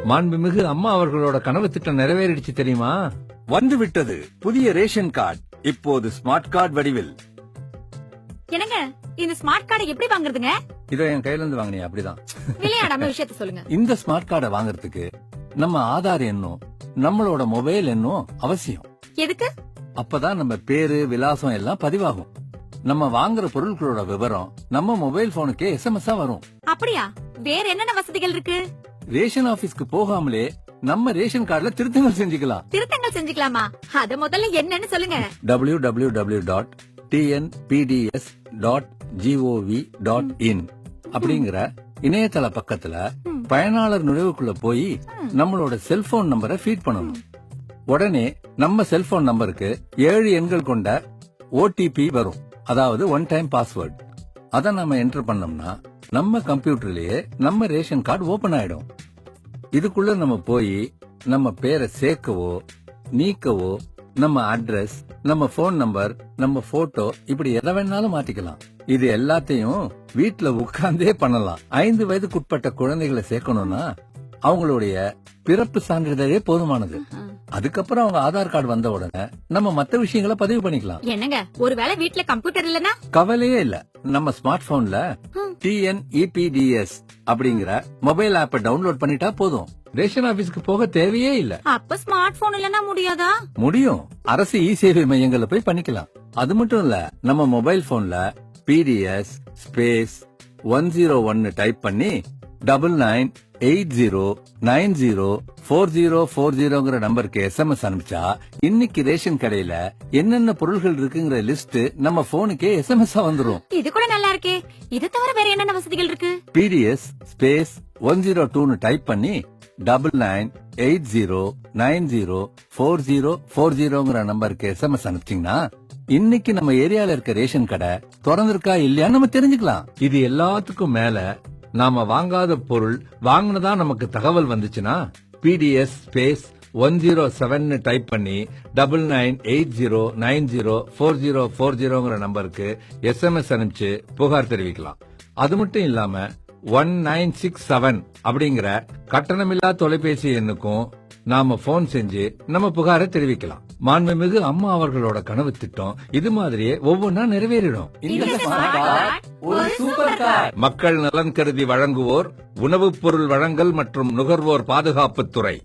மாண்புமிகு அம்மா அவர்களோட கனவு திட்டம் நிறைவேறிடுச்சு தெரியுமா? வந்து விட்டது புதிய ரேஷன் கார்டு, இப்போது ஸ்மார்ட் கார்டு வடிவில். என்னங்க, இந்த ஸ்மார்ட் கார்டை எப்படி வாங்குறதுங்க? இதோ என் கையில இருந்து வாங்கினியா? அப்படிதான். விளையாடாம விஷயத்த சொல்லுங்க. இந்த ஸ்மார்ட் கார்டை வாங்குறதுக்கு நம்ம ஆதார் எண்ணும் நம்மளோட மொபைல் எண்ணும் அவசியம். எதுக்கு? அப்பதான் நம்ம பேரு விலாசம் எல்லாம் பதிவாகும். நம்ம வாங்குற பொருட்களோட விவரம் நம்ம மொபைல் போனுக்கே SMS வரும். அப்படியா? வேற என்னென்ன வசதிகள் இருக்கு? ரேஷன் ஆபீஸ்க்கு போகாமலே நம்ம ரேஷன் கார்டுல திருத்தங்கள் செஞ்சுக்கலாம். திருத்தங்கள் செஞ்சுக்கலாமா? அத முதல்ல என்னன்னு சொல்லுங்க. www.tnpds.gov.in அப்படிங்கிற இணையதள பக்கத்துல பயனாளர் நுழைவுக்குள்ள போய் நம்மளோட செல்போன் நம்பரை ஃபீட் பண்ணணும். உடனே நம்ம செல்போன் நம்பருக்கு 7 எண்கள் கொண்ட OTP வரும். அதாவது ஒன் டைம் பாஸ்வேர்ட். அத நம்ம என்டர் பண்ணோம்னா நம்ம கம்ப்யூட்டர்லயே நம்ம ரேஷன் கார்டு ஓபன் ஆயிடும். இதுக்குள்ள நம்ம போய் நம்ம பேரை சேர்க்கவோ நீக்கவோ, நம்ம அட்ரஸ், நம்ம போன் நம்பர், நம்ம போட்டோ, இப்படி எதை வேணாலும் மாத்திக்கலாம். இது எல்லாத்தையும் வீட்ல உட்கார்ந்தே பண்ணலாம். 5 வயதுக்குட்பட்ட குழந்தைகளை சேர்க்கணும்னா அவங்களுடைய பிறப்பு சான்றிதழே போதுமானது. அதுக்கப்புறம் அவங்க ஆதார் கார்டு வந்த உடனே நம்ம மத்த விஷயங்களை பதிவு பண்ணிக்கலாம். என்னங்க, ஒருவேளை வீட்ல கம்ப்யூட்டர் இல்லனா? கவலையே இல்ல. நம்ம ஸ்மார்ட் போன்ல TNEPDS அப்படிங்கிற மொபைல் ஆப்பை டவுன்லோட் பண்ணிட்டா போதும். ரேஷன் ஆபீஸ்க்கு போக தேவையே இல்ல. அப்ப ஸ்மார்ட் போன் இல்லனா முடியாதா? முடியும். அரசு சேவை மையங்களை போய் பண்ணிக்கலாம். அது மட்டும் இல்ல, நம்ம மொபைல் போன்ல PDS ஸ்பேஸ் 101 டைப் பண்ணி 9980904040 நம்பருக்கு SMS அனுப்பிச்சா இன்னைக்கு ரேஷன் கடையில என்னென்ன பொருள்கள் இருக்குங்கிற லிஸ்ட் நம்ம போனுக்கே SMS வந்துரும். இது கூட நல்லா இருக்கே. இது தவிர வேற என்னென்ன வசதிகள் இருக்கு? PDS ஸ்பேஸ் 102 டைப் பண்ணி 9980904040 நம்பருக்கு SMS அனுப்பிச்சீங்கன்னா இன்னைக்கு நம்ம ஏரியால இருக்க ரேஷன் கடை திறந்திருக்கா இல்லையான்னு நம்ம தெரிஞ்சுக்கலாம். இது எல்லாத்துக்கும் மேல நாம வாங்காத பொருள் வாங்கினதா நமக்கு தகவல் வந்துச்சுன்னா PDS ஸ்பேஸ் 107 டைப் பண்ணி 9980904040 நம்பருக்கு SMS அனுப்பிச்சு புகார் தெரிவிக்கலாம். அது மட்டும் இல்லாம 1967 அப்படிங்கிற கட்டணமில்லா தொலைபேசி எண்ணுக்கும் நாம போன் செஞ்சு நம்ம புகாரை தெரிவிக்கலாம். மாண்புமிகு அம்மா அவர்களோட கனவு திட்டம் இது மாதிரியே ஒவ்வொன்னா நிறைவேறிடும். மக்கள் நலன் கருதி வழங்குவோர் உணவுப் பொருள் வழங்கல் மற்றும் நுகர்வோர் பாதுகாப்புத்துறை.